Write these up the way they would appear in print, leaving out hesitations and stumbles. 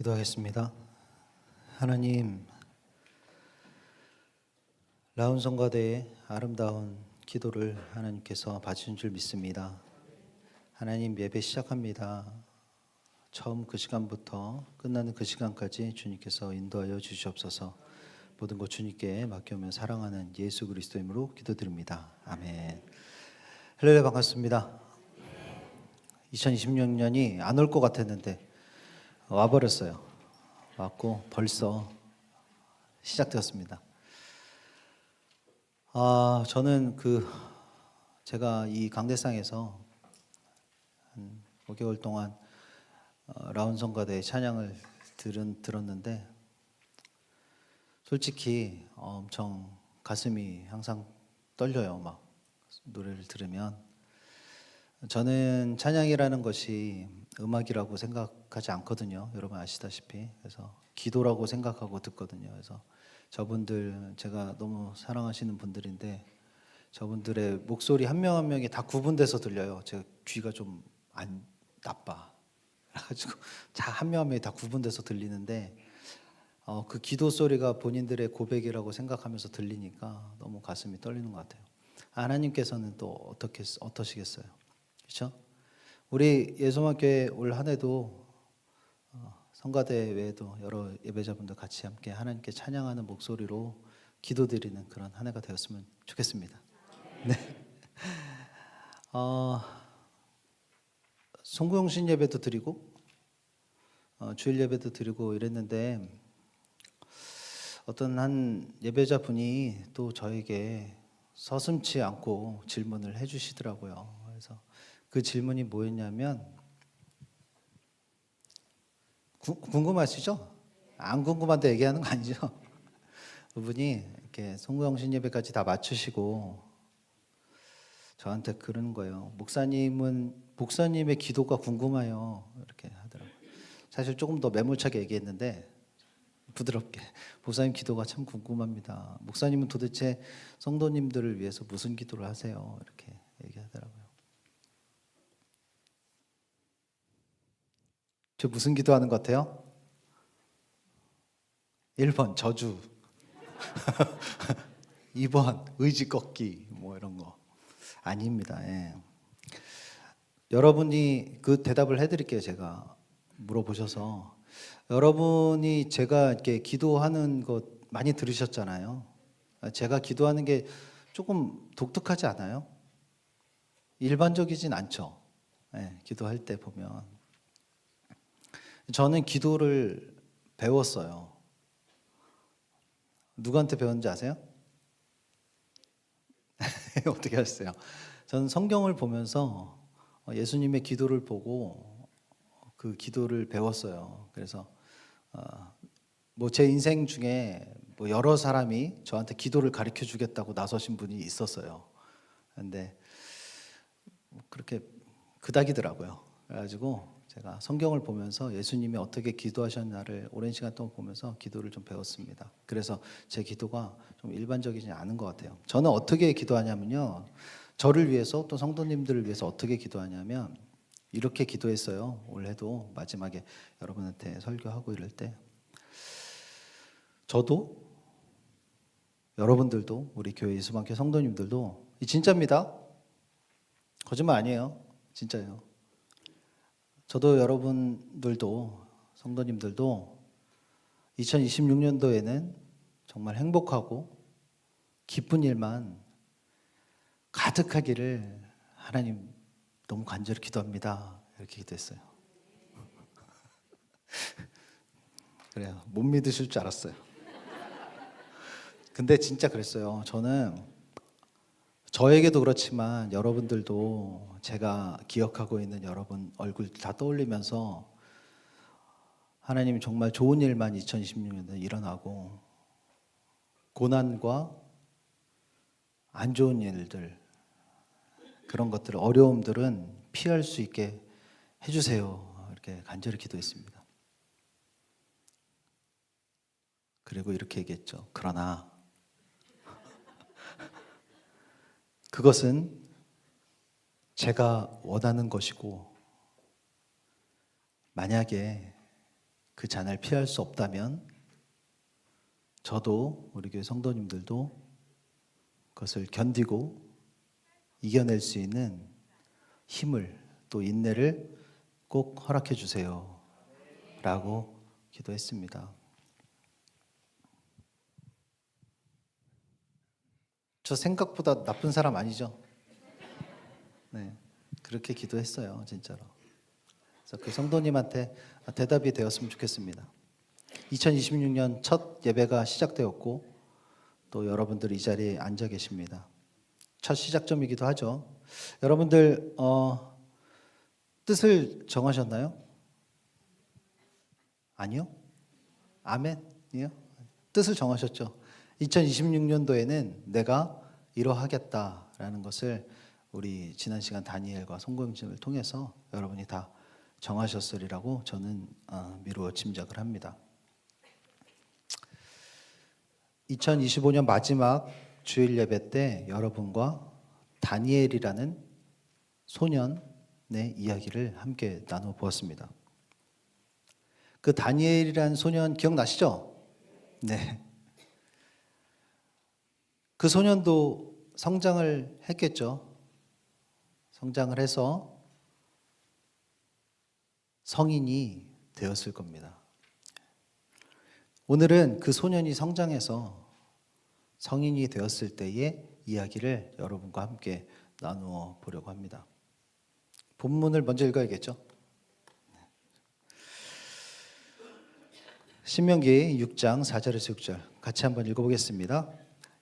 기도하겠습니다. 하나님, 라운성가대의 아름다운 기도를 하나님께서 봐주신 줄 믿습니다. 하나님, 예배 시작합니다. 처음 그 시간부터 끝나는 그 시간까지 주님께서 인도하여 주시옵소서. 모든 것 주님께 맡겨오며 사랑하는 예수 그리스도의 이름으로 기도드립니다. 아멘. 할렐루야, 반갑습니다. 2026년이 안 올 것 같았는데 와버렸어요. 왔고 벌써 시작되었습니다. 저는 제가 이 강대상에서 한 5개월 동안 라운성가대 찬양을 들었는데 솔직히 엄청 가슴이 항상 떨려요. 막 노래를 들으면. 저는 찬양이라는 것이 음악이라고 생각하지 않거든요. 여러분 아시다시피. 그래서 기도라고 생각하고 듣거든요. 그래서 저분들 제가 너무 사랑하시는 분들인데 저분들의 목소리 한 명 한 명이 다 구분돼서 들려요. 제가 귀가 좀 안 나빠. 그래가지고 한 명 한 명이 다 구분돼서 들리는데 그 기도 소리가 본인들의 고백이라고 생각하면서 들리니까 너무 가슴이 떨리는 것 같아요. 하나님께서는 또 어떠시겠어요? 그렇죠? 우리 예수만교회 올 한 해도 성가대 외에도 여러 예배자분들 같이 함께 하나님께 찬양하는 목소리로 기도드리는 그런 한 해가 되었으면 좋겠습니다. 네. 송구영신 예배도 드리고 주일 예배도 드리고 이랬는데 어떤 한 예배자분이 또 저에게 서슴지 않고 질문을 해주시더라고요. 그래서 그 질문이 뭐였냐면 궁금하시죠? 안 궁금한데 얘기하는 거 아니죠? 그분이 이렇게 송구영신 예배까지 다 마치시고 저한테 그러는 거예요. 목사님의 기도가 궁금해요. 이렇게 하더라고요. 사실 조금 더 매몰차게 얘기했는데 부드럽게 목사님 기도가 참 궁금합니다. 목사님은 도대체 성도님들을 위해서 무슨 기도를 하세요? 이렇게 얘기하더라고요. 저 무슨 기도하는 것 같아요? 1번 저주 2번 의지 꺾기 뭐 이런 거 아닙니다. 예. 여러분이 그 대답을 해드릴게요. 제가 물어보셔서 여러분이 제가 이렇게 기도하는 것 많이 들으셨잖아요. 제가 기도하는 게 조금 독특하지 않아요? 일반적이진 않죠. 예, 기도할 때 보면 저는 기도를 배웠어요. 누구한테 배웠는지 아세요? 어떻게 하셨어요? 저는 성경을 보면서 예수님의 기도를 보고 그 기도를 배웠어요. 그래서 뭐 제 인생 중에 뭐 여러 사람이 저한테 기도를 가르쳐 주겠다고 나서신 분이 있었어요. 근데 그렇게 그닥이더라고요. 그래가지고 제가 성경을 보면서 예수님이 어떻게 기도하셨나를 오랜 시간 동안 보면서 기도를 좀 배웠습니다. 그래서 제 기도가 좀 일반적이지 않은 것 같아요. 저는 어떻게 기도하냐면요. 저를 위해서 또 성도님들을 위해서 어떻게 기도하냐면 이렇게 기도했어요. 올해도 마지막에 여러분한테 설교하고 이럴 때 저도 여러분들도 우리 교회 예수만교 성도님들도 이 진짜입니다. 거짓말 아니에요. 진짜예요. 저도 여러분들도 성도님들도 2026년도에는 정말 행복하고 기쁜 일만 가득하기를 하나님 너무 간절히 기도합니다. 이렇게 기도했어요. 그래요. 못 믿으실 줄 알았어요. 근데 진짜 그랬어요. 저는 저에게도 그렇지만 여러분들도 제가 기억하고 있는 여러분 얼굴 다 떠올리면서 하나님이 정말 좋은 일만 2026년에 일어나고 고난과 안 좋은 일들 그런 것들 어려움들은 피할 수 있게 해주세요. 이렇게 간절히 기도했습니다. 그리고 이렇게 얘기했죠. 그러나 그것은 제가 원하는 것이고 만약에 그 잔을 피할 수 없다면 저도 우리 교회 성도님들도 그것을 견디고 이겨낼 수 있는 힘을 또 인내를 꼭 허락해 주세요 라고 기도했습니다. 저 생각보다 나쁜 사람 아니죠? 네, 그렇게 기도했어요, 진짜로. 그래서 그 성도님한테 대답이 되었으면 좋겠습니다. 2026년 첫 예배가 시작되었고 또 여러분들이 이 자리에 앉아 계십니다. 첫 시작점이기도 하죠. 여러분들 뜻을 정하셨나요? 아니요? 아멘이요? 뜻을 정하셨죠. 2026년도에는 내가 이러하겠다라는 것을 우리 지난 시간 다니엘과 송구영신을 통해서 여러분이 다 정하셨으리라고 저는 미루어 짐작을 합니다. 2025년 마지막 주일 예배 때 여러분과 다니엘이라는 소년의 이야기를 함께 나눠 보았습니다. 그 다니엘이라는 소년 기억나시죠? 네. 그 소년도 성장을 했겠죠. 성장을 해서 성인이 되었을 겁니다. 오늘은 그 소년이 성장해서 성인이 되었을 때의 이야기를 여러분과 함께 나누어 보려고 합니다. 본문을 먼저 읽어야겠죠. 신명기 6장 4절에서 6절 같이 한번 읽어보겠습니다.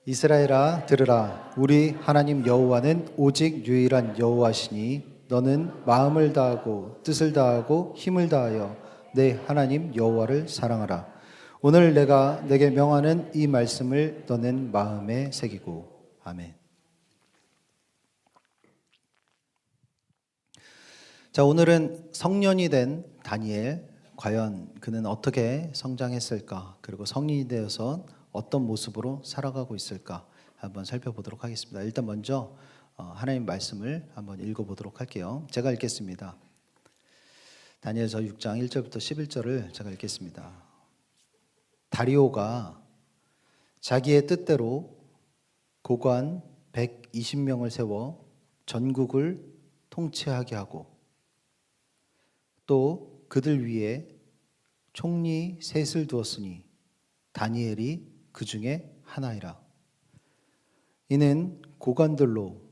이스라엘아 들으라. 우리 하나님 여호와는 오직 유일한 여호와시니 너는 마음을 다하고 뜻을 다하고 힘을 다하여 내 하나님 여호와를 사랑하라. 오늘 내가 내게 명하는 이 말씀을 너는 마음에 새기고. 아멘. 자, 오늘은 성년이 된 다니엘, 과연 그는 어떻게 성장했을까? 그리고 성인이 되어서 어떤 모습으로 살아가고 있을까? 한번 살펴보도록 하겠습니다. 일단 먼저 하나님 말씀을 한번 읽어보도록 할게요. 제가 읽겠습니다. 다니엘서 6장 1절부터 11절을 제가 읽겠습니다. 다리오가 자기의 뜻대로 고관 120명을 세워 전국을 통치하게 하고 또 그들 위에 총리 셋을 두었으니 다니엘이 그 중에 하나이라. 이는 고관들로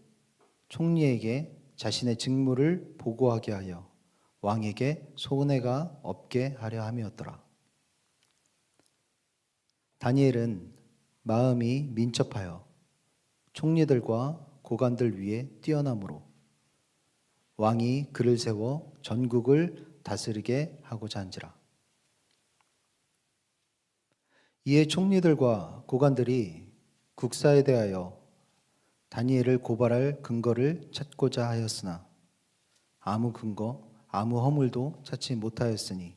총리에게 자신의 직무를 보고하게 하여 왕에게 손해가 없게 하려 함이었더라. 다니엘은 마음이 민첩하여 총리들과 고관들 위에 뛰어남으로 왕이 그를 세워 전국을 다스리게 하고자 한지라. 이에 총리들과 고관들이 국사에 대하여 다니엘을 고발할 근거를 찾고자 하였으나 아무 근거, 아무 허물도 찾지 못하였으니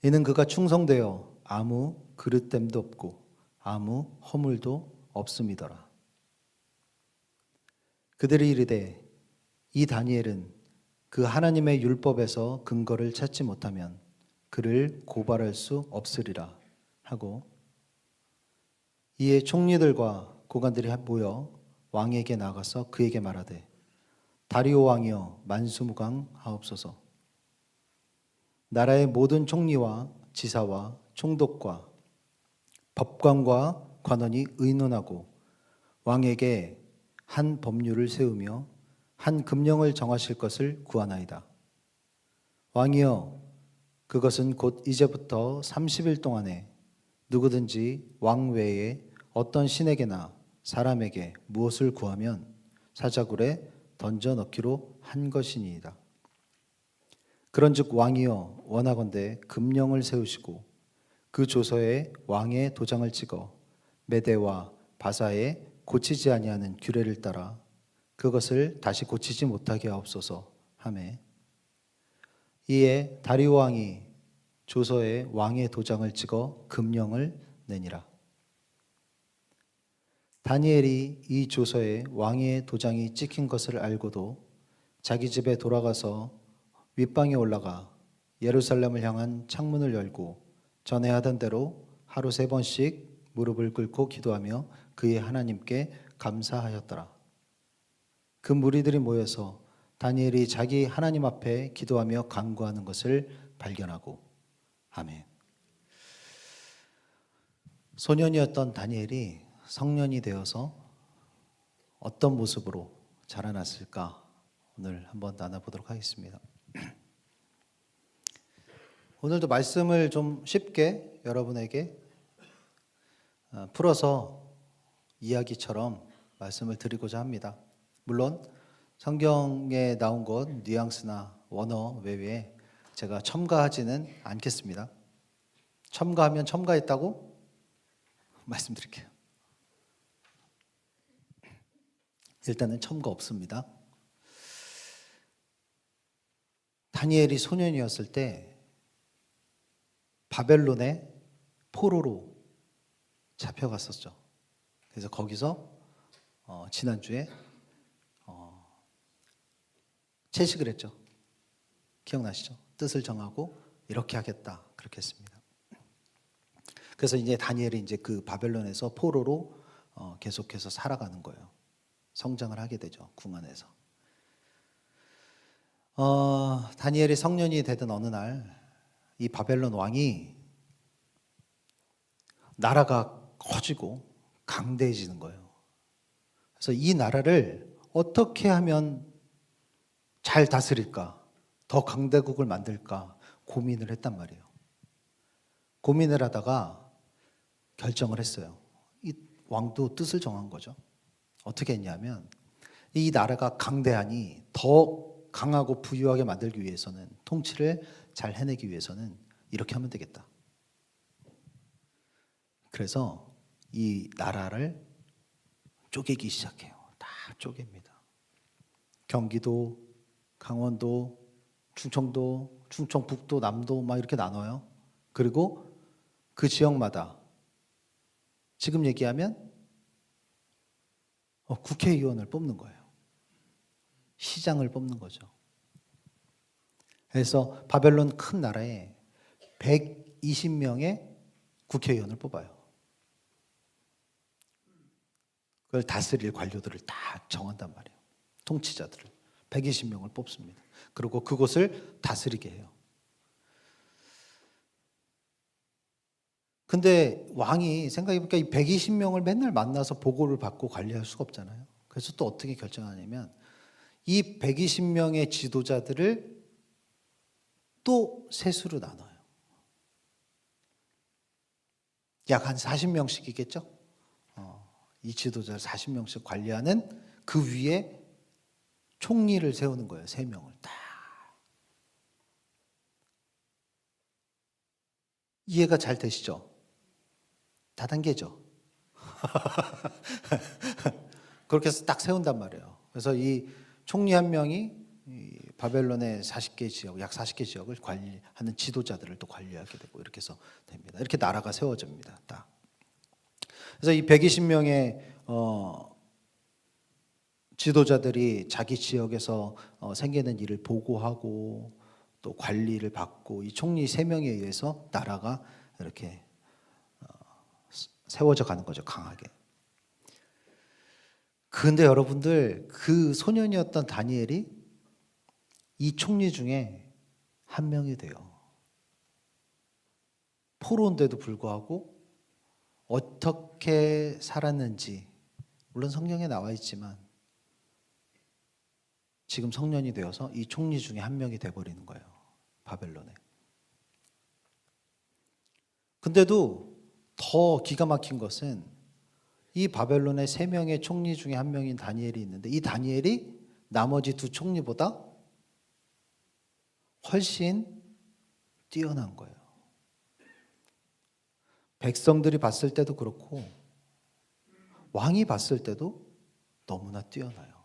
이는 그가 충성되어 아무 그릇됨도 없고 아무 허물도 없음이더라. 그들이 이르되 이 다니엘은 그 하나님의 율법에서 근거를 찾지 못하면 그를 고발할 수 없으리라 하고, 이에 총리들과 고관들이 모여 왕에게 나가서 그에게 말하되 다리오 왕이여 만수무강하옵소서. 나라의 모든 총리와 지사와 총독과 법관과 관원이 의논하고 왕에게 한 법률을 세우며 한 금령을 정하실 것을 구하나이다. 왕이여 그것은 곧 이제부터 30일 동안에 누구든지 왕 외에 어떤 신에게나 사람에게 무엇을 구하면 사자굴에 던져 넣기로 한 것이니이다. 그런즉 왕이여 원하건대 금령을 세우시고 그 조서에 왕의 도장을 찍어 메대와 바사에 고치지 아니하는 규례를 따라 그것을 다시 고치지 못하게 하옵소서 하매, 이에 다리오 왕이 조서에 왕의 도장을 찍어 금령을 내니라. 다니엘이 이 조서에 왕의 도장이 찍힌 것을 알고도 자기 집에 돌아가서 윗방에 올라가 예루살렘을 향한 창문을 열고 전에 하던 대로 하루 3번씩 무릎을 꿇고 기도하며 그의 하나님께 감사하였더라. 그 무리들이 모여서 다니엘이 자기 하나님 앞에 기도하며 간구하는 것을 발견하고 아멘. 소년이었던 다니엘이 성년이 되어서 어떤 모습으로 자라났을까 오늘 한번 나눠보도록 하겠습니다. 오늘도 말씀을 좀 쉽게 여러분에게 풀어서 이야기처럼 말씀을 드리고자 합니다. 물론 성경에 나온 것 뉘앙스나 원어 외에 제가 첨가하지는 않겠습니다. 첨가하면 첨가했다고 말씀드릴게요. 일단은 첨가 없습니다. 다니엘이 소년이었을 때 바벨론의 포로로 잡혀갔었죠. 그래서 거기서 지난주에 채식을 했죠. 기억나시죠? 뜻을 정하고 이렇게 하겠다 그렇게 했습니다. 그래서 이제 다니엘이 이제 그 바벨론에서 포로로 계속해서 살아가는 거예요. 성장을 하게 되죠. 궁 안에서. 다니엘이 성년이 되던 어느 날 이 바벨론 왕이 나라가 커지고 강대해지는 거예요. 그래서 이 나라를 어떻게 하면 잘 다스릴까, 더 강대국을 만들까 고민을 했단 말이에요. 고민을 하다가 결정을 했어요. 이 왕도 뜻을 정한 거죠. 어떻게 했냐면 이 나라가 강대하니 더 강하고 부유하게 만들기 위해서는, 통치를 잘 해내기 위해서는 이렇게 하면 되겠다. 그래서 이 나라를 쪼개기 시작해요. 다 쪼갭니다. 경기도, 강원도, 충청도, 충청북도, 남도 막 이렇게 나눠요. 그리고 그 지역마다 지금 얘기하면 국회의원을 뽑는 거예요. 시장을 뽑는 거죠. 그래서 바벨론 큰 나라에 120명의 국회의원을 뽑아요. 그걸 다스릴 관료들을 다 정한단 말이에요. 통치자들을 120명을 뽑습니다. 그리고 그곳을 다스리게 해요. 근데 왕이 생각해보니까 이 120명을 맨날 만나서 보고를 받고 관리할 수가 없잖아요. 그래서 또 어떻게 결정하냐면 이 120명의 지도자들을 또 셋으로 나눠요. 약 한 40명씩이겠죠? 이 지도자를 40명씩 관리하는 그 위에 총리를 세우는 거예요. 3명을 딱. 이해가 잘 되시죠? 다단계죠? 그렇게 해서 딱 세운단 말이에요. 그래서 이 총리 한 명이 이 바벨론의 40개 지역, 약 40개 지역을 관리하는 지도자들을 또 관리하게 되고 이렇게 해서 됩니다. 이렇게 나라가 세워집니다. 딱. 그래서 이 120명의 지도자들이 자기 지역에서 생기는 일을 보고하고 또 관리를 받고 이 총리 3명에 의해서 나라가 이렇게 세워져 가는 거죠. 강하게. 그런데 여러분들, 그 소년이었던 다니엘이 이 총리 중에 한 명이 돼요. 포로인데도 불구하고 어떻게 살았는지 물론 성경에 나와 있지만 지금 성년이 되어서 이 총리 중에 한 명이 돼버리는 거예요. 바벨론에. 근데도 더 기가 막힌 것은 이 바벨론의 3명의 총리 중에 한 명인 다니엘이 있는데 이 다니엘이 나머지 2 총리보다 훨씬 뛰어난 거예요. 백성들이 봤을 때도 그렇고 왕이 봤을 때도 너무나 뛰어나요.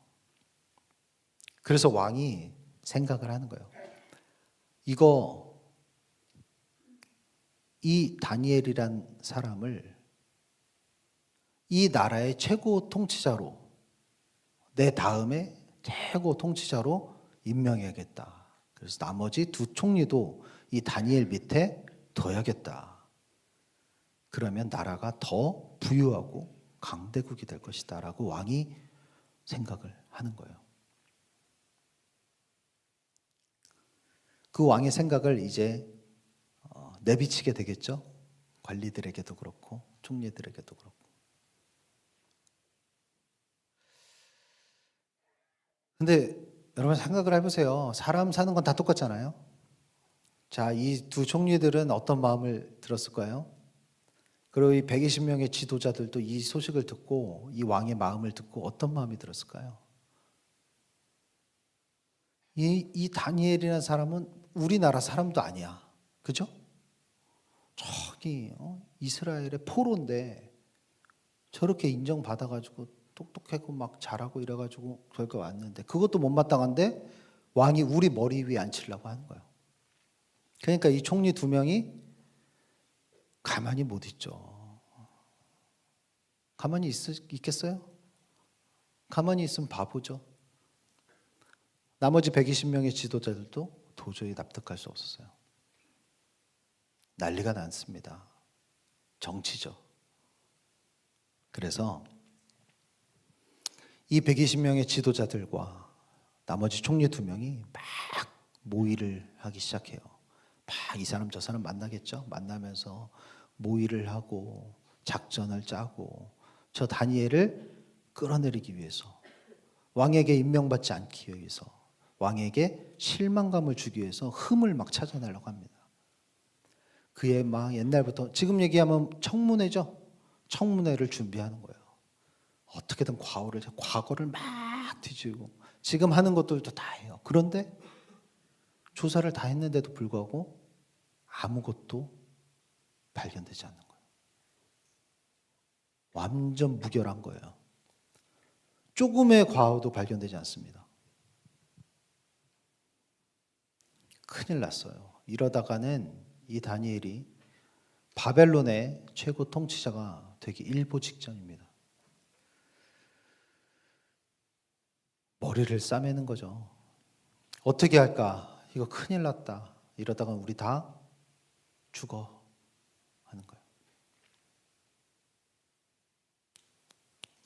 그래서 왕이 생각을 하는 거예요. 이 다니엘이란 사람을 이 나라의 최고 통치자로, 내 다음에 최고 통치자로 임명해야겠다. 그래서 나머지 2 총리도 이 다니엘 밑에 둬야겠다. 그러면 나라가 더 부유하고 강대국이 될 것이다 라고 왕이 생각을 하는 거예요. 그 왕의 생각을 이제 내비치게 되겠죠. 관리들에게도 그렇고 총리들에게도 그렇고. 근데 여러분 생각을 해보세요. 사람 사는 건 다 똑같잖아요. 자, 이 두 총리들은 어떤 마음을 들었을까요? 그리고 이 120명의 지도자들도 이 소식을 듣고 이 왕의 마음을 듣고 어떤 마음이 들었을까요? 이 다니엘이라는 사람은 우리나라 사람도 아니야. 그죠? 저기 이스라엘의 포로인데 저렇게 인정받아가지고 똑똑하고 막 잘하고 이래가지고 저기 왔는데 그것도 못마땅한데 왕이 우리 머리 위에 앉히려고 하는 거예요. 그러니까 이 총리 두 명이 가만히 못 있죠. 가만히 있겠어요? 가만히 있으면 바보죠. 나머지 120명의 지도자들도 도저히 납득할 수 없었어요. 난리가 났습니다. 정치죠. 그래서 이 120명의 지도자들과 나머지 총리 두 명이 막 모의를 하기 시작해요. 막 이 사람 저 사람 만나겠죠. 만나면서 모의를 하고 작전을 짜고 저 다니엘을 끌어내리기 위해서 왕에게 임명받지 않기 위해서 왕에게 실망감을 주기 위해서 흠을 막 찾아내려고 합니다. 그의 막 옛날부터 지금 얘기하면 청문회죠. 청문회를 준비하는 거예요. 어떻게든 과거를 막 뒤지고 지금 하는 것들도 다 해요. 그런데 조사를 다 했는데도 불구하고 아무것도 발견되지 않는 거예요. 완전 무결한 거예요. 조금의 과오도 발견되지 않습니다. 큰일 났어요. 이러다가는 이 다니엘이 바벨론의 최고 통치자가 되기 일보 직전입니다. 머리를 싸매는 거죠. 어떻게 할까? 이거 큰일 났다. 이러다가 우리 다 죽어 하는 거예요.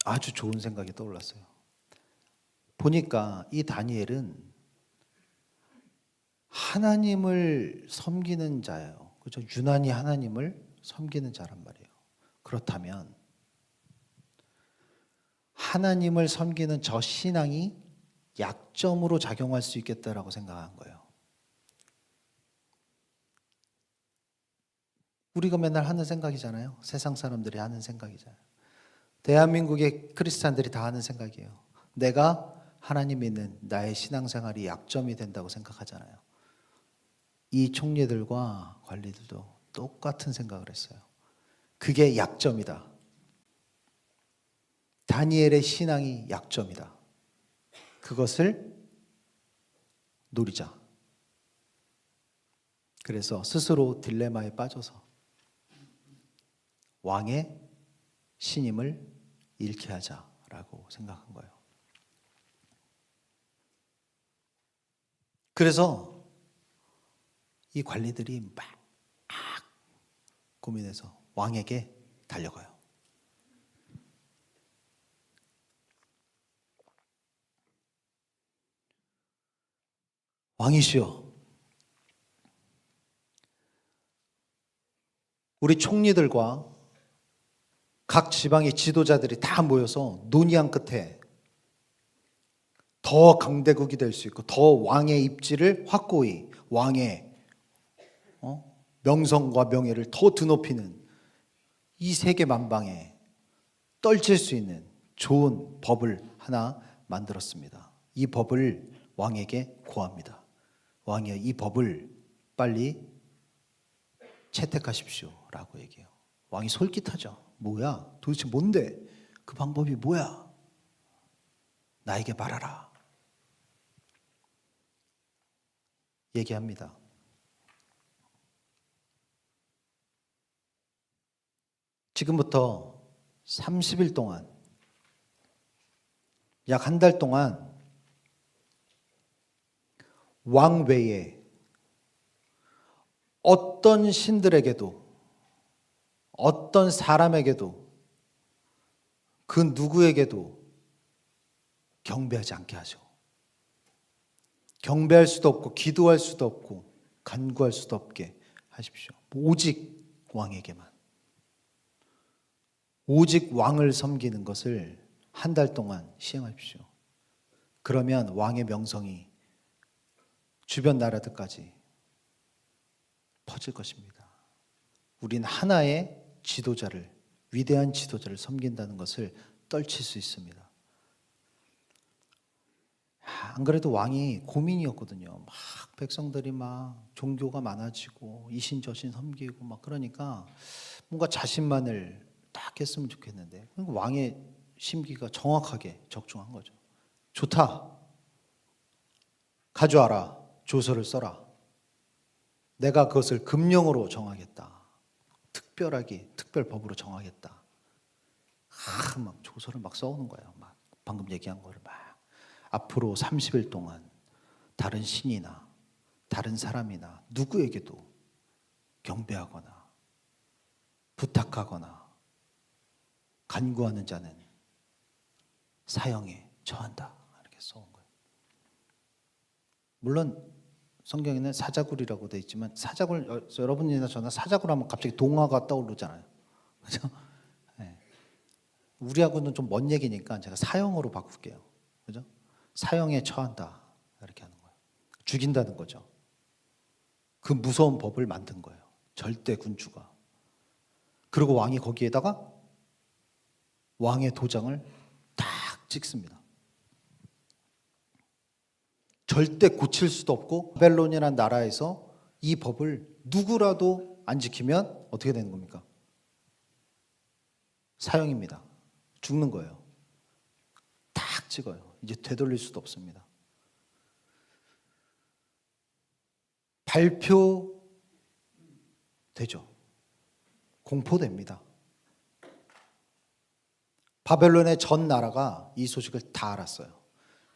아주 좋은 생각이 떠올랐어요. 보니까 이 다니엘은 하나님을 섬기는 자예요. 그죠? 유난히 하나님을 섬기는 자란 말이에요. 그렇다면 하나님을 섬기는 저 신앙이 약점으로 작용할 수 있겠다라고 생각한 거예요. 우리가 맨날 하는 생각이잖아요. 세상 사람들이 하는 생각이잖아요. 대한민국의 크리스찬들이 다 하는 생각이에요. 내가 하나님 믿는 나의 신앙생활이 약점이 된다고 생각하잖아요. 이 총리들과 관리들도 똑같은 생각을 했어요. 그게 약점이다. 다니엘의 신앙이 약점이다. 그것을 노리자. 그래서 스스로 딜레마에 빠져서 왕의 신임을 잃게 하자라고 생각한 거예요. 그래서 이 관리들이 막 고민해서 왕에게 달려가요. 왕이시여, 우리 총리들과 각 지방의 지도자들이 다 모여서 논의한 끝에 더 강대국이 될 수 있고 더 왕의 입지를 확고히 왕의 명성과 명예를 더 드높이는 이 세계 만방에 떨칠 수 있는 좋은 법을 하나 만들었습니다. 이 법을 왕에게 고합니다. 왕이여, 이 법을 빨리 채택하십시오 라고 얘기해요. 왕이 솔깃하죠. 뭐야? 도대체 뭔데? 그 방법이 뭐야? 나에게 말하라. 얘기합니다. 지금부터 30일 동안, 약 한 달 동안 왕 외에 어떤 신들에게도, 어떤 사람에게도, 그 누구에게도 경배하지 않게 하죠. 경배할 수도 없고 기도할 수도 없고 간구할 수도 없게 하십시오. 오직 왕에게만. 오직 왕을 섬기는 것을 한 달 동안 시행하십시오. 그러면 왕의 명성이 주변 나라들까지 퍼질 것입니다. 우린 하나의 지도자를, 위대한 지도자를 섬긴다는 것을 떨칠 수 있습니다. 안 그래도 왕이 고민이었거든요. 막 백성들이 막 종교가 많아지고 이신 저신 섬기고 막 그러니까 뭔가 자신만을 딱 했으면 좋겠는데, 왕의 심기가 정확하게 적중한 거죠. 좋다. 가져와라. 조서를 써라. 내가 그것을 금령으로 정하겠다. 특별하게 특별법으로 정하겠다. 막 조서를 막 써오는 거예요. 막 방금 얘기한 거를 막 앞으로 30일 동안 다른 신이나 다른 사람이나 누구에게도 경배하거나 부탁하거나 간구하는 자는 사형에 처한다. 이렇게 써온 거예요. 물론 성경에는 사자굴이라고 되어 있지만 사자굴, 여러분이나 저나 사자굴 하면 갑자기 동화가 떠오르잖아요. 그렇죠? 네. 우리하고는 좀 먼 얘기니까 제가 사형으로 바꿀게요. 그죠? 사형에 처한다. 이렇게 하는 거예요. 죽인다는 거죠. 그 무서운 법을 만든 거예요. 절대 군주가. 그리고 왕이 거기에다가 왕의 도장을 딱 찍습니다. 절대 고칠 수도 없고 바벨론이라는 나라에서 이 법을 누구라도 안 지키면 어떻게 되는 겁니까? 사형입니다. 죽는 거예요. 딱 찍어요. 이제 되돌릴 수도 없습니다. 발표되죠. 공포됩니다. 바벨론의 전 나라가 이 소식을 다 알았어요.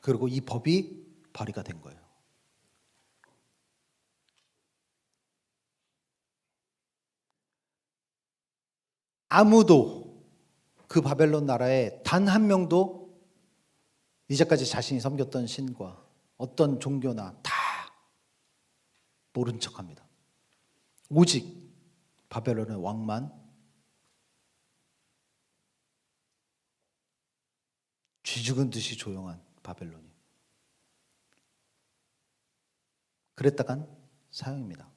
그리고 이 법이 발의가 된 거예요. 아무도 그 바벨론 나라에 단 한 명도 이제까지 자신이 섬겼던 신과 어떤 종교나 다 모른 척합니다. 오직 바벨론의 왕만 쥐 죽은 듯이 조용한 바벨론이. 그랬다간 사형입니다.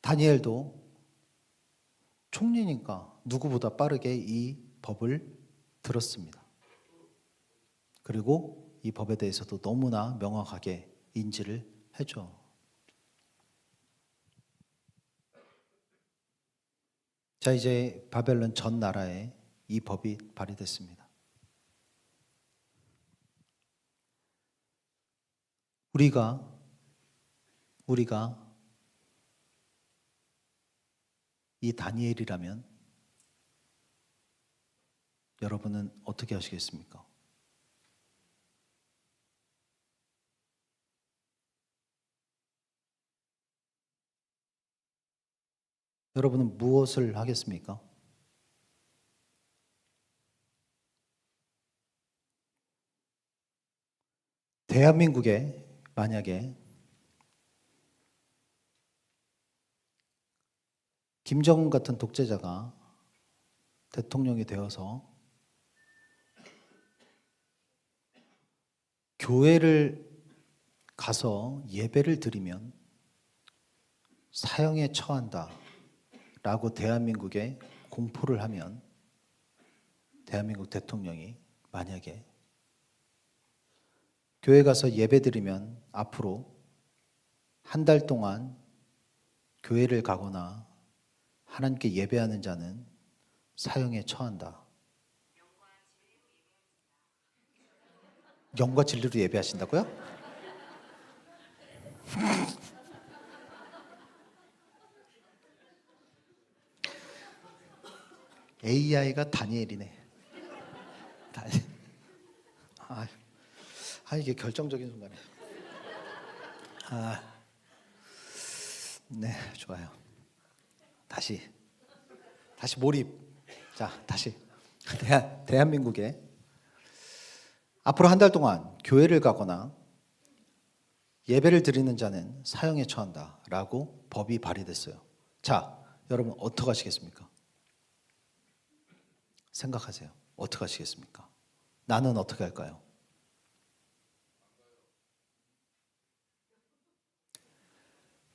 다니엘도 총리니까 누구보다 빠르게 이 법을 들었습니다. 그리고 이 법에 대해서도 너무나 명확하게 인지를 해줘. 자, 이제 바벨론 전 나라에 이 법이 발의됐습니다. 우리가 이 다니엘이라면 여러분은 어떻게 하시겠습니까? 여러분은 무엇을 하겠습니까? 대한민국에 만약에 김정은 같은 독재자가 대통령이 되어서 교회를 가서 예배를 드리면 사형에 처한다 라고 대한민국에 공포를 하면, 대한민국 대통령이 만약에 교회 가서 예배 드리면 앞으로 한 달 동안 교회를 가거나 하나님께 예배하는 자는 사형에 처한다. 영과 진리로 예배하신다고요? AI가 다니엘이네. 이게 결정적인 순간에. 네, 좋아요. 다시 몰입. 자, 다시 대한민국에 앞으로 한 달 동안 교회를 가거나 예배를 드리는 자는 사형에 처한다라고 법이 발의됐어요. 자, 여러분 어떻게 하시겠습니까? 생각하세요. 어떻게 하시겠습니까? 나는 어떻게 할까요?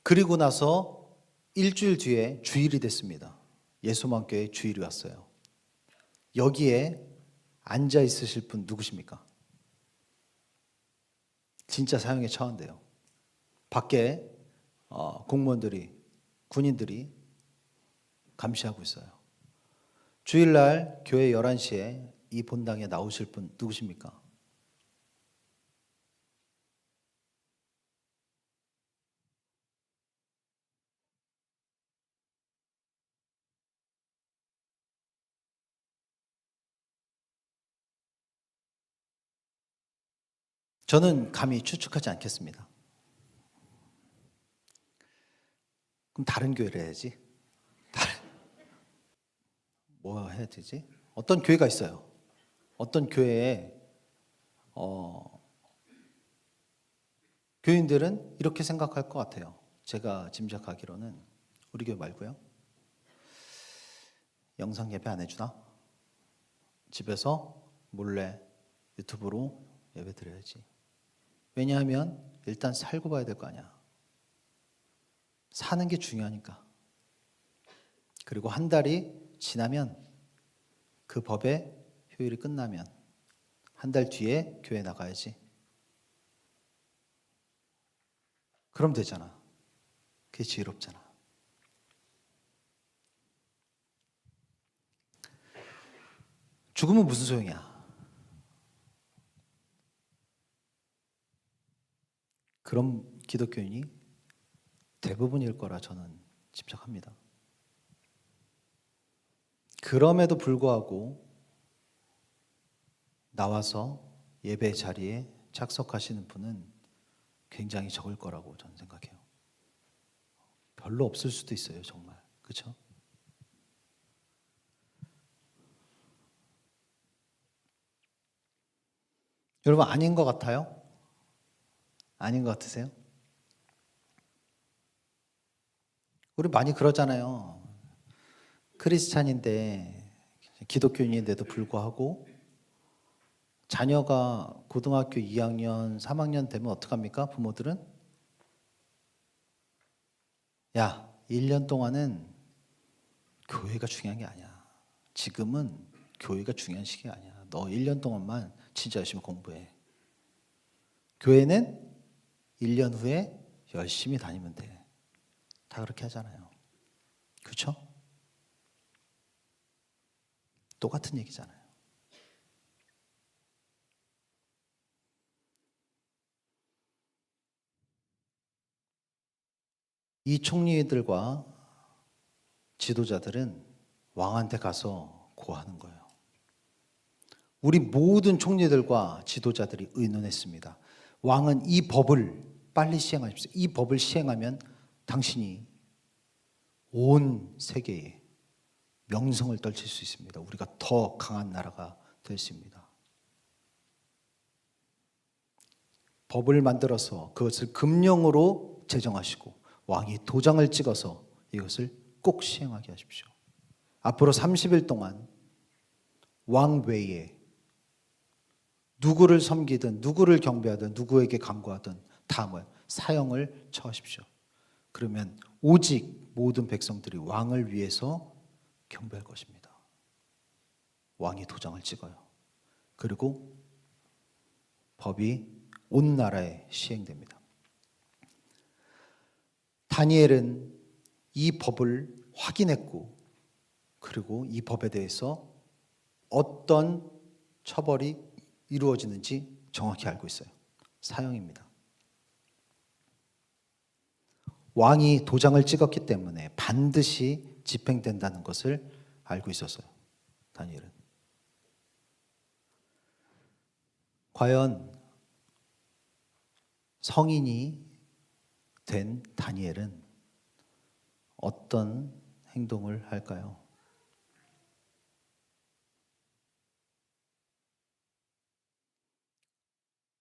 그리고 나서 일주일 뒤에 주일이 됐습니다. 예수만교회 주일이 왔어요. 여기에 앉아 있으실 분 누구십니까? 진짜 사형에 처한대요. 밖에 공무원들이, 군인들이 감시하고 있어요. 주일날 교회 11시에 이 본당에 나오실 분 누구십니까? 저는 감히 추측하지 않겠습니다. 그럼 다른 교회를 해야지. 뭐 해야 되지? 어떤 교회가 있어요. 어떤 교회에 교인들은 이렇게 생각할 것 같아요. 제가 짐작하기로는 우리 교회 말고요. 영상 예배 안 해주나? 집에서 몰래 유튜브로 예배 드려야지. 왜냐하면 일단 살고 봐야 될 거 아니야. 사는 게 중요하니까. 그리고 한 달이 지나면 그 법의 효율이 끝나면 한 달 뒤에 교회 나가야지. 그럼 되잖아. 그게 지혜롭잖아. 죽으면 무슨 소용이야? 그럼 기독교인이 대부분일 거라 저는 짐작합니다. 그럼에도 불구하고 나와서 예배 자리에 착석하시는 분은 굉장히 적을 거라고 저는 생각해요. 별로 없을 수도 있어요, 정말. 그렇죠? 여러분 아닌 것 같아요? 아닌 것 같으세요? 우리 많이 그러잖아요. 크리스찬인데 기독교인인데도 불구하고 자녀가 고등학교 2학년, 3학년 되면 어떡합니까? 부모들은 야, 1년 동안은 교회가 중요한 게 아니야. 지금은 교회가 중요한 시기가 아니야. 너 1년 동안만 진짜 열심히 공부해. 교회는 1년 후에 열심히 다니면 돼. 다 그렇게 하잖아요. 그렇죠? 똑같은 얘기잖아요. 이 총리들과 지도자들은 왕한테 가서 고하는 거예요. 우리 모든 총리들과 지도자들이 의논했습니다. 왕은 이 법을 빨리 시행하십시오. 이 법을 시행하면 당신이 온 세계에 명성을 떨칠 수 있습니다. 우리가 더 강한 나라가 될 수 있습니다. 법을 만들어서 그것을 금령으로 제정하시고 왕이 도장을 찍어서 이것을 꼭 시행하게 하십시오. 앞으로 30일 동안 왕 외에 누구를 섬기든 누구를 경배하든 누구에게 간구하든 다 사형을 처하십시오. 그러면 오직 모든 백성들이 왕을 위해서 경배할 것입니다. 왕이 도장을 찍어요. 그리고 법이 온 나라에 시행됩니다. 다니엘은 이 법을 확인했고 그리고 이 법에 대해서 어떤 처벌이 이루어지는지 정확히 알고 있어요. 사형입니다. 왕이 도장을 찍었기 때문에 반드시 집행된다는 것을 알고 있었어요. 다니엘은. 과연 성인이 된 다니엘은 어떤 행동을 할까요?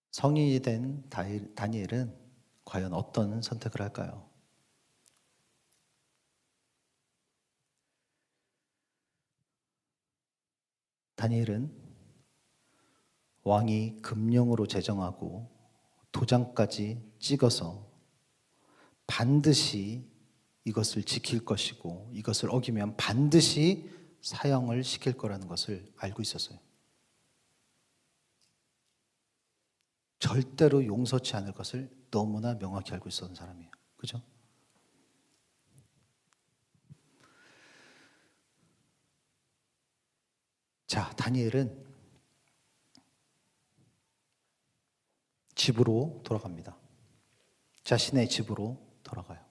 성인이 된 다니엘은 과연 어떤 선택을 할까요? 다니엘은 왕이 금령으로 제정하고 도장까지 찍어서 반드시 이것을 지킬 것이고 이것을 어기면 반드시 사형을 시킬 거라는 것을 알고 있었어요. 절대로 용서치 않을 것을 너무나 명확히 알고 있었던 사람이에요. 그죠? 자, 다니엘은 집으로 돌아갑니다. 자신의 집으로 돌아가요.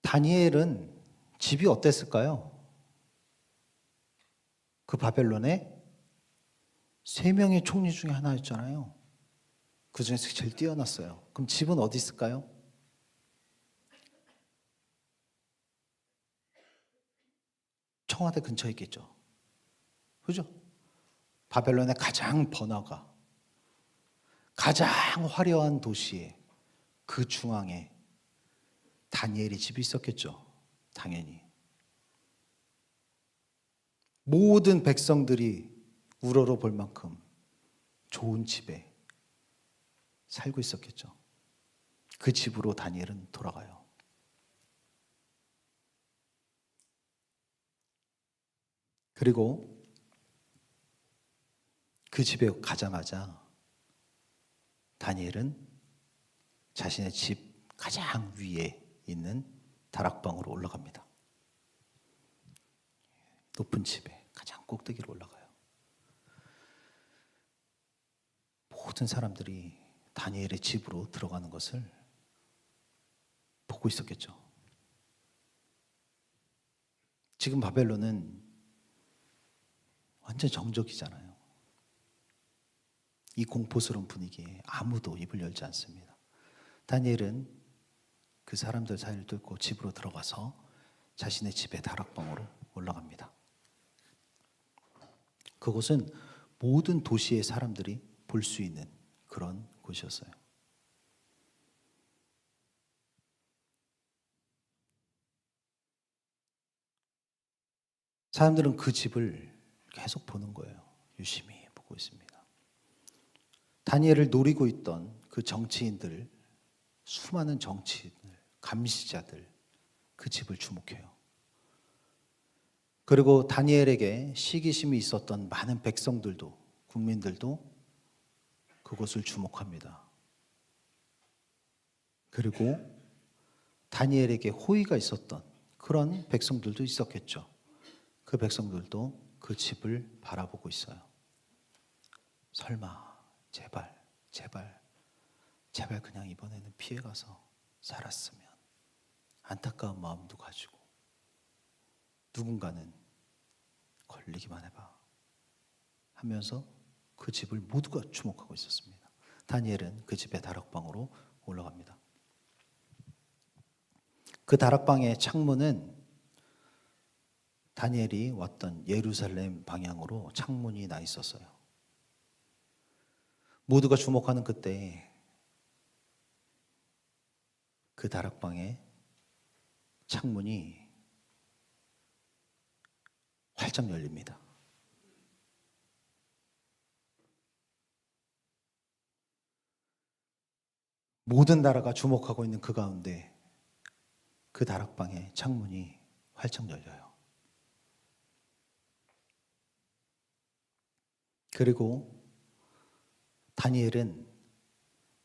다니엘은 집이 어땠을까요? 그 바벨론에 3명의 총리 중에 하나였잖아요. 그 중에서 제일 뛰어났어요. 그럼 집은 어디 있을까요? 청와대 근처에 있겠죠. 그죠? 바벨론의 가장 번화가, 가장 화려한 도시의 그 중앙에 다니엘의 집이 있었겠죠. 당연히. 모든 백성들이 우러러 볼 만큼 좋은 집에 살고 있었겠죠. 그 집으로 다니엘은 돌아가요. 그리고 그 집에 가자마자 다니엘은 자신의 집 가장 위에 있는 다락방으로 올라갑니다. 높은 집에 가장 꼭대기로 올라가요. 모든 사람들이 다니엘의 집으로 들어가는 것을 보고 있었겠죠. 지금 바벨론은 완전 정적이잖아요. 이 공포스러운 분위기에 아무도 입을 열지 않습니다. 다니엘은 그 사람들 사이를 뚫고 집으로 들어가서 자신의 집의 다락방으로 올라갑니다. 그곳은 모든 도시의 사람들이 볼 수 있는 그런 곳이었어요. 사람들은 그 집을 계속 보는 거예요. 유심히 보고 있습니다. 다니엘을 노리고 있던 그 정치인들, 수많은 정치인들, 감시자들, 그 집을 주목해요. 그리고 다니엘에게 시기심이 있었던 많은 백성들도, 국민들도 그곳을 주목합니다. 그리고 다니엘에게 호의가 있었던 그런 백성들도 있었겠죠. 그 백성들도 그 집을 바라보고 있어요. 설마, 제발 그냥 이번에는 피해가서 살았으면 안타까운 마음도 가지고 누군가는 걸리기만 해봐 하면서 그 집을 모두가 주목하고 있었습니다. 다니엘은 그 집의 다락방으로 올라갑니다. 그 다락방의 창문은 다니엘이 왔던 예루살렘 방향으로 창문이 나 있었어요. 모두가 주목하는 그때 그 다락방의 창문이 활짝 열립니다. 모든 나라가 주목하고 있는 그 가운데 그 다락방의 창문이 활짝 열려요. 그리고 다니엘은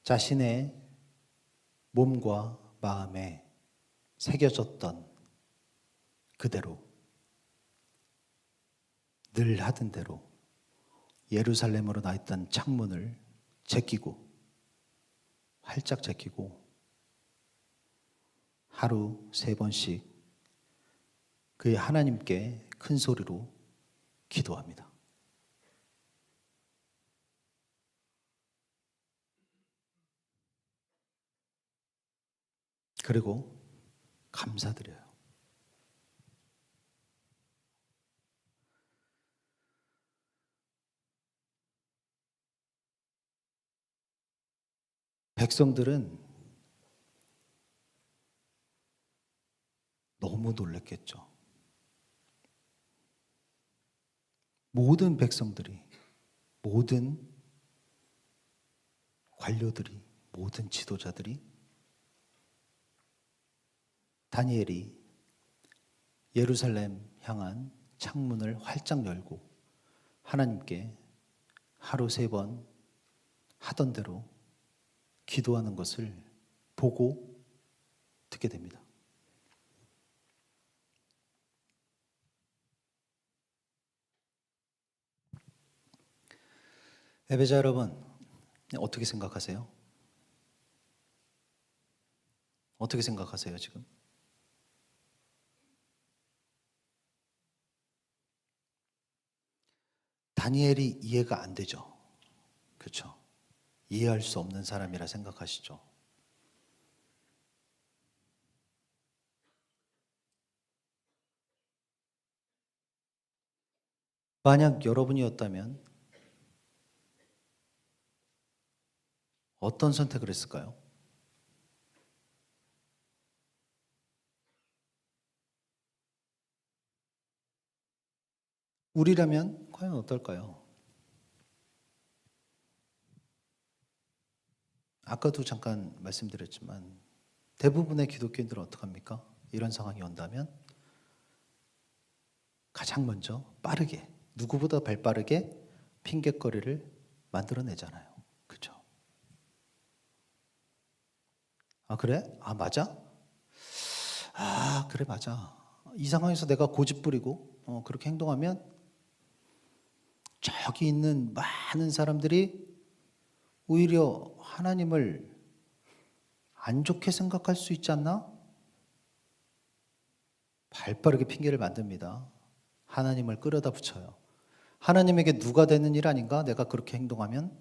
자신의 몸과 마음에 새겨졌던 그대로 늘 하던 대로 예루살렘으로 나 있던 창문을 활짝 제끼고 하루 3번씩 그의 하나님께 큰 소리로 기도합니다. 그리고 감사드려요. 백성들은 너무 놀랐겠죠. 모든 백성들이, 모든 관료들이, 모든 지도자들이 다니엘이 예루살렘 향한 창문을 활짝 열고 하나님께 하루 3번 하던 대로 기도하는 것을 보고 듣게 됩니다. 예배자 여러분, 어떻게 생각하세요? 어떻게 생각하세요, 지금? 다니엘이 이해가 안 되죠. 그렇죠? 이해할 수 없는 사람이라 생각하시죠. 만약 여러분이었다면 어떤 선택을 했을까요? 우리라면 과연 어떨까요? 아까도 잠깐 말씀드렸지만 대부분의 기독교인들은 어떡합니까? 이런 상황이 온다면 가장 먼저 빠르게, 누구보다 발빠르게 핑곗거리를 만들어내잖아요. 그렇죠? 아 그래? 아 맞아? 아 그래 맞아. 이 상황에서 내가 고집 부리고 그렇게 행동하면 저기 있는 많은 사람들이 오히려 하나님을 안 좋게 생각할 수 있지 않나? 발빠르게 핑계를 만듭니다. 하나님을 끌어다 붙여요. 하나님에게 누가 되는 일 아닌가? 내가 그렇게 행동하면?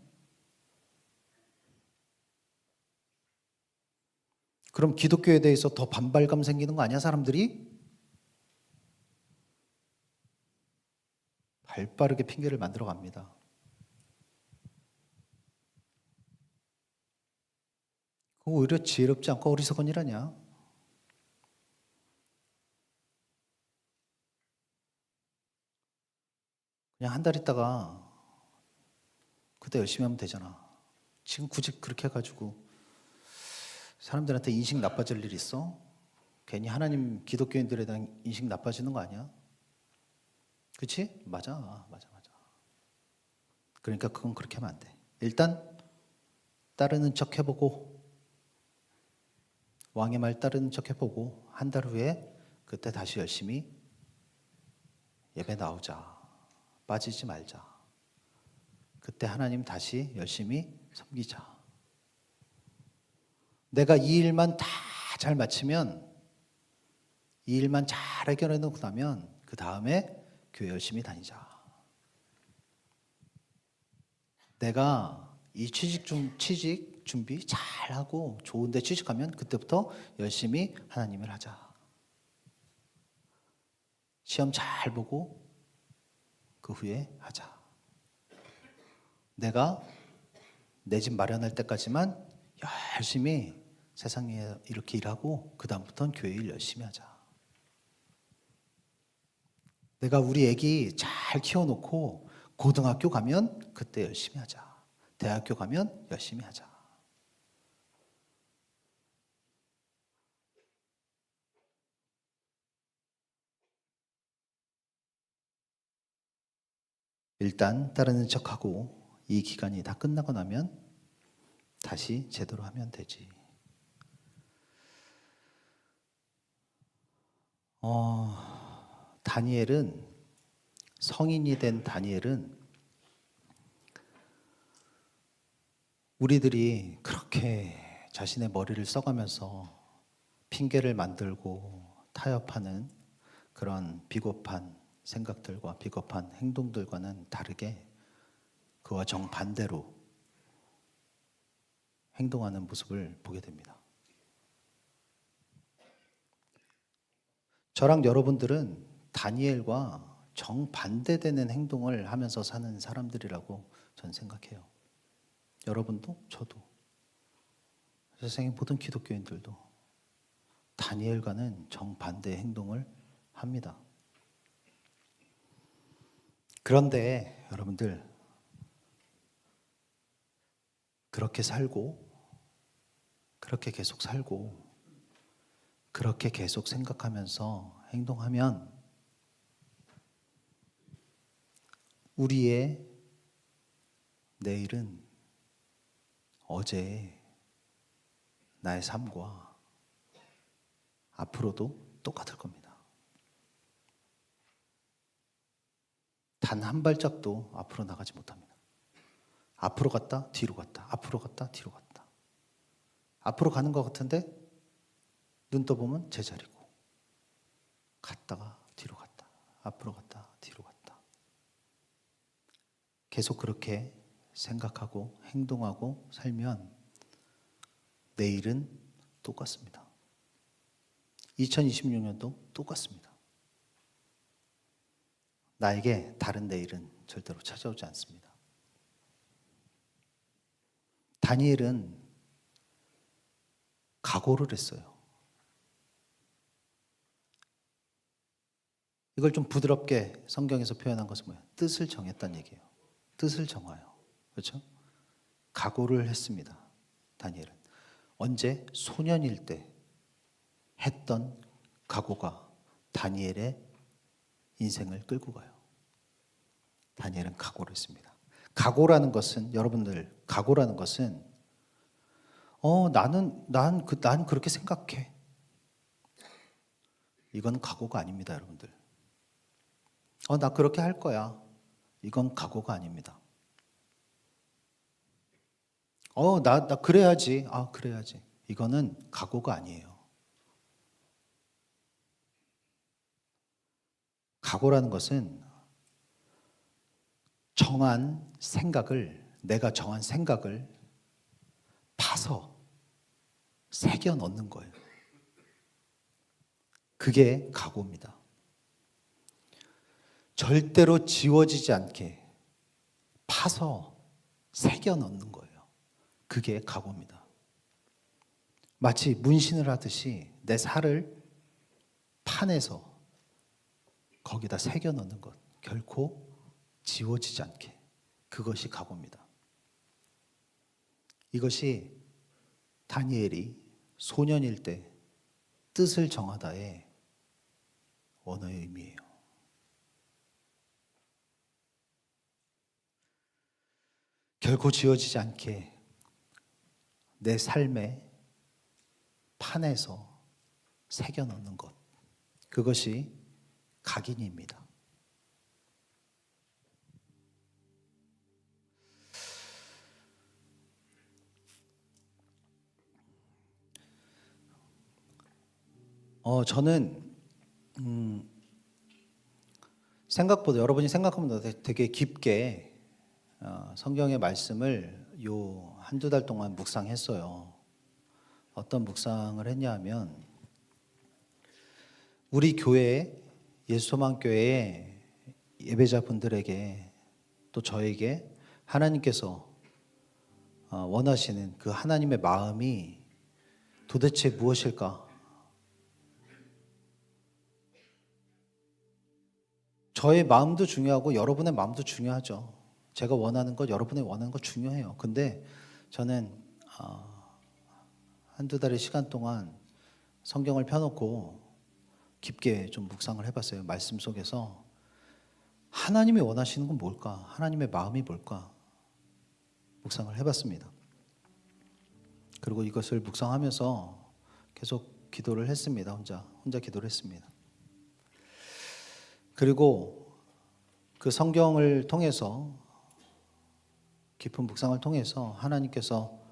그럼 기독교에 대해서 더 반발감 생기는 거 아니야, 사람들이? 발빠르게 핑계를 만들어 갑니다. 그거 오히려 지혜롭지 않고 어리석은 일 아니야? 그냥 한 달 있다가 그때 열심히 하면 되잖아. 지금 굳이 그렇게 해가지고 사람들한테 인식 나빠질 일 있어? 괜히 하나님 기독교인들에 대한 인식 나빠지는 거 아니야? 그치? 맞아. 맞아. 그러니까 그건 그렇게 하면 안 돼. 일단 따르는 척 해보고 왕의 말 따르는 척 해보고 한 달 후에 그때 다시 열심히 예배 나오자. 빠지지 말자. 그때 하나님 다시 열심히 섬기자. 내가 이 일만 다 잘 마치면 이 일만 잘 해결해 놓고 나면 그 다음에 교회 열심히 다니자. 내가 이 취직 준비 잘 하고 좋은 데 취직하면 그때부터 열심히 하나님을 하자. 시험 잘 보고 그 후에 하자. 내가 내 집 마련할 때까지만 열심히 세상에 이렇게 일하고 그 다음부터는 교회 일 열심히 하자. 내가 우리 애기 잘 키워놓고 고등학교 가면 그때 열심히 하자. 대학교 가면 열심히 하자. 일단 따르는 척하고 이 기간이 다 끝나고 나면 다시 제대로 하면 되지. 다니엘은 성인이 된 다니엘은 우리들이 그렇게 자신의 머리를 써가면서 핑계를 만들고 타협하는 그런 비겁한 생각들과 비겁한 행동들과는 다르게 그와 정반대로 행동하는 모습을 보게 됩니다. 저랑 여러분들은 다니엘과 정반대되는 행동을 하면서 사는 사람들이라고 저는 생각해요. 여러분도 저도 세상의 모든 기독교인들도 다니엘과는 정반대의 행동을 합니다. 그런데 여러분들 그렇게 살고 그렇게 계속 살고 그렇게 계속 생각하면서 행동하면 우리의 내일은 어제 나의 삶과 앞으로도 똑같을 겁니다. 단 한 발짝도 앞으로 나가지 못합니다. 앞으로 갔다 뒤로 갔다 앞으로 갔다 뒤로 갔다 앞으로 가는 것 같은데 눈 떠보면 제자리고 갔다가 뒤로 갔다 앞으로 갔다 뒤로 갔다 계속 그렇게 생각하고 행동하고 살면 내일은 똑같습니다. 2026년도 똑같습니다. 나에게 다른 내일은 절대로 찾아오지 않습니다. 다니엘은 각오를 했어요. 이걸 좀 부드럽게 성경에서 표현한 것은 뭐예요? 뜻을 정했다는 얘기예요. 뜻을 정하여. 그렇죠? 각오를 했습니다. 다니엘은. 언제? 소년일 때 했던 각오가 다니엘의 인생을 끌고 가요. 다니엘은 각오를 했습니다. 각오라는 것은 여러분들 각오라는 것은 난 그렇게 생각해. 이건 각오가 아닙니다, 여러분들. 나 그렇게 할 거야. 이건 각오가 아닙니다. 나 그래야지. 그래야지. 이거는 각오가 아니에요. 각오라는 것은 내가 정한 생각을 파서 새겨 넣는 거예요. 그게 각오입니다. 절대로 지워지지 않게 파서 새겨 넣는 거예요. 그게 각오입니다. 마치 문신을 하듯이 내 살을 파내서 거기다 새겨 넣는 것, 결코 지워지지 않게. 그것이 각오입니다. 이것이 다니엘이 소년일 때 뜻을 정하다의 원어의 의미예요. 결코 지워지지 않게 내 삶에 판에서 새겨 넣는 것, 그것이 각인입니다. 저는 생각보다 여러분이 생각하면 되게 깊게 성경의 말씀을 요 한두 달 동안 묵상했어요. 어떤 묵상을 했냐면 우리 교회 예수소망교회의 예배자분들에게 또 저에게 하나님께서 원하시는 그 하나님의 마음이 도대체 무엇일까? 저의 마음도 중요하고 여러분의 마음도 중요하죠. 제가 원하는 것, 여러분이 원하는 것 중요해요. 근데 저는 한두 달의 시간 동안 성경을 펴놓고 깊게 좀 묵상을 해봤어요. 말씀 속에서 하나님이 원하시는 건 뭘까? 하나님의 마음이 뭘까? 묵상을 해봤습니다. 그리고 이것을 묵상하면서 계속 기도를 했습니다. 혼자 기도를 했습니다. 그리고 그 성경을 통해서 깊은 묵상을 통해서 하나님께서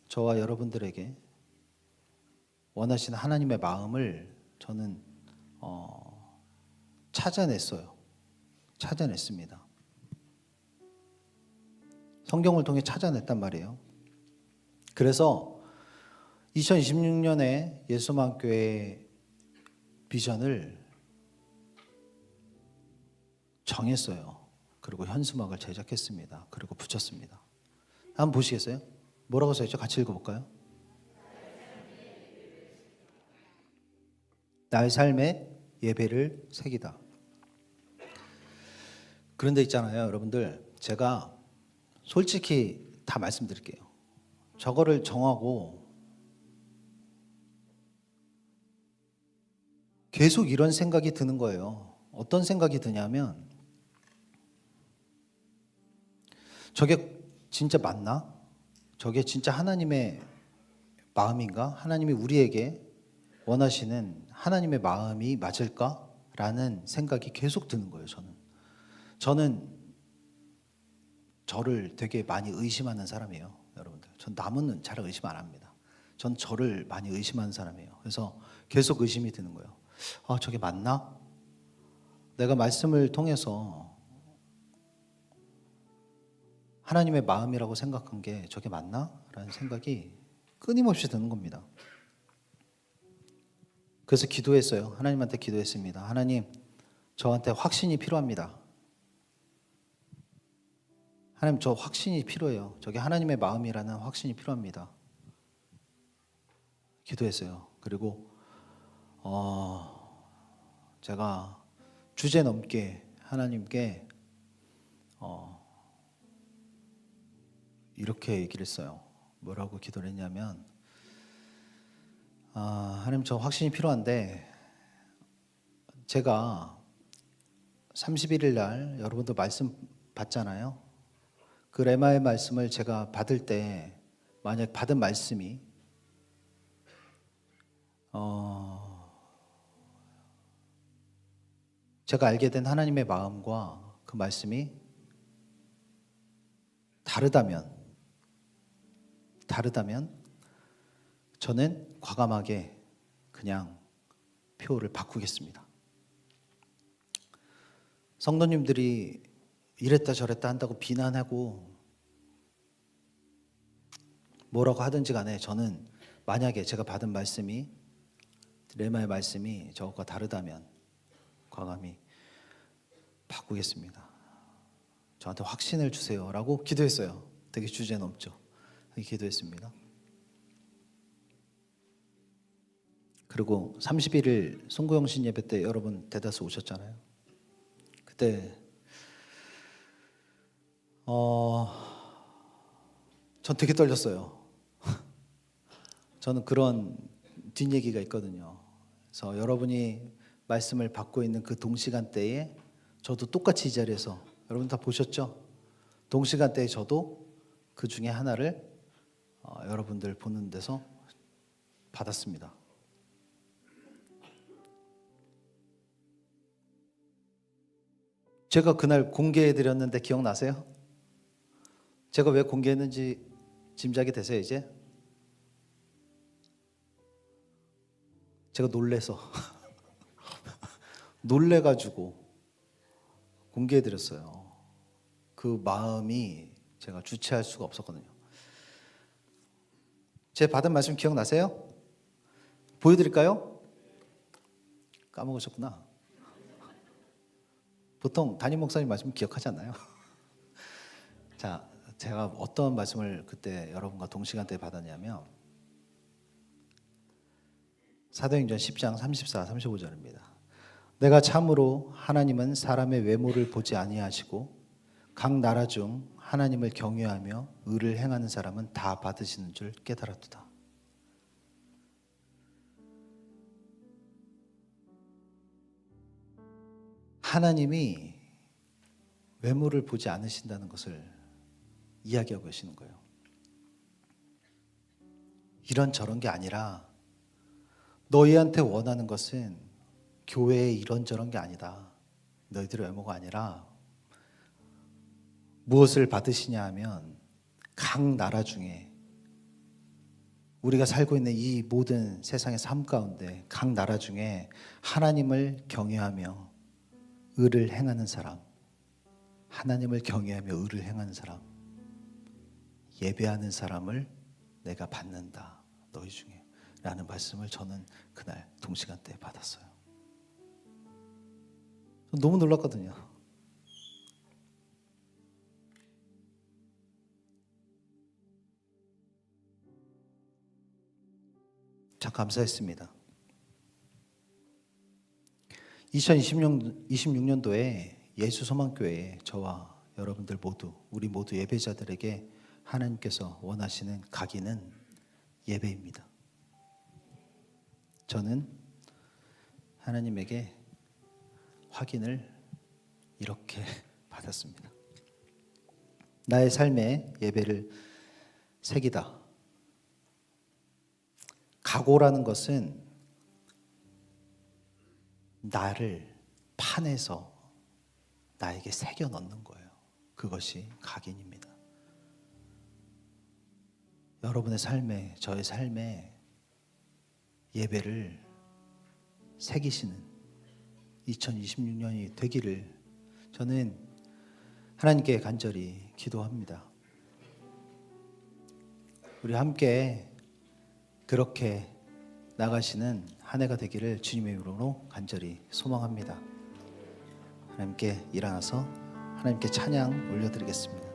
저와 여러분들에게 원하시는 하나님의 마음을 저는 찾아냈습니다. 성경을 통해 찾아냈단 말이에요. 그래서 2026년에 예수만교회 비전을 정했어요. 그리고 현수막을 제작했습니다. 그리고 붙였습니다. 한번 보시겠어요? 뭐라고 써있죠? 같이 읽어볼까요? 나의 삶에 예배를 새기다. 그런데 있잖아요, 여러분들. 제가 솔직히 다 말씀드릴게요. 저거를 정하고 계속 이런 생각이 드는 거예요. 어떤 생각이 드냐면 저게 진짜 맞나? 저게 진짜 하나님의 마음인가? 하나님이 우리에게 원하시는 하나님의 마음이 맞을까? 라는 생각이 계속 드는 거예요. 저는 저를 되게 많이 의심하는 사람이에요. 여러분들, 전 남은 잘 의심 안 합니다. 전 저를 많이 의심하는 사람이에요. 그래서 계속 의심이 드는 거예요. 아, 저게 맞나? 내가 말씀을 통해서 하나님의 마음이라고 생각한 게 저게 맞나? 라는 생각이 끊임없이 드는 겁니다. 그래서 기도했어요. 하나님한테 기도했습니다. 하나님, 저한테 확신이 필요합니다. 하나님, 저 확신이 필요해요. 저게 하나님의 마음이라는 확신이 필요합니다. 기도했어요. 그리고 제가 주제넘게 하나님께 이렇게 얘기를 했어요. 뭐라고 기도를 했냐면, 하나님, 저 확신이 필요한데 제가 31일 날 여러분도 말씀 받잖아요. 그 레마의 말씀을 제가 받을 때 만약 받은 말씀이 제가 알게 된 하나님의 마음과 그 말씀이 다르다면 저는 과감하게 그냥 표를 바꾸겠습니다. 성도님들이 이랬다 저랬다 한다고 비난하고 뭐라고 하든지 간에 저는 만약에 제가 받은 말씀이 레마의 말씀이 저것과 다르다면 과감히 바꾸겠습니다. 저한테 확신을 주세요 라고 기도했어요. 되게 주제 넘죠. 기도했습니다. 그리고 31일 송구영신 예배 때 여러분 대다수 오셨잖아요. 그때 전 되게 떨렸어요. 저는 그런 뒷얘기가 있거든요. 그래서 여러분이 말씀을 받고 있는 그 동시간대에 저도 똑같이 이 자리에서 여러분 다 보셨죠? 동시간대에 저도 그 중에 하나를 여러분들 보는 데서 받았습니다. 제가 그날 공개해드렸는데 기억나세요? 제가 왜 공개했는지 짐작이 되세요 이제? 제가 놀래가지고 공개해드렸어요. 그 마음이 제가 주체할 수가 없었거든요. 제 받은 말씀 기억나세요? 보여드릴까요? 까먹으셨구나. 보통 담임 목사님 말씀 기억하지 않나요? 자, 제가 어떤 말씀을 그때 여러분과 동시간대에 받았냐면 사도행전 10장 34, 35절입니다. 내가 참으로 하나님은 사람의 외모를 보지 아니하시고 각 나라 중 하나님을 경외하며 의를 행하는 사람은 다 받으시는 줄 깨달았도다. 하나님이 외모를 보지 않으신다는 것을 이야기하고 계시는 거예요. 이런 저런 게 아니라 너희한테 원하는 것은 교회의 이런저런 게 아니다. 너희들의 외모가 아니라 무엇을 받으시냐 하면 각 나라 중에 우리가 살고 있는 이 모든 세상의 삶 가운데 각 나라 중에 하나님을 경외하며 의를 행하는 사람, 하나님을 경외하며 의를 행하는 사람, 예배하는 사람을 내가 받는다. 너희 중에 라는 말씀을 저는 그날 동시간대에 받았어요. 너무 놀랐거든요. 참 감사했습니다. 2026년도에 예수소망교회에 저와 여러분들 모두, 우리 모두 예배자들에게 하나님께서 원하시는 각인은 예배입니다. 저는 하나님에게 확인을 이렇게 받았습니다. 나의 삶에 예배를 새기다. 각오라는 것은 나를 판에서 나에게 새겨 넣는 거예요. 그것이 각인입니다. 여러분의 삶에, 저의 삶에 예배를 새기시는 2026년이 되기를 저는 하나님께 간절히 기도합니다. 우리 함께 그렇게 나가시는 한 해가 되기를 주님의 이름으로 간절히 소망합니다. 하나님께 일어나서 하나님께 찬양 올려드리겠습니다.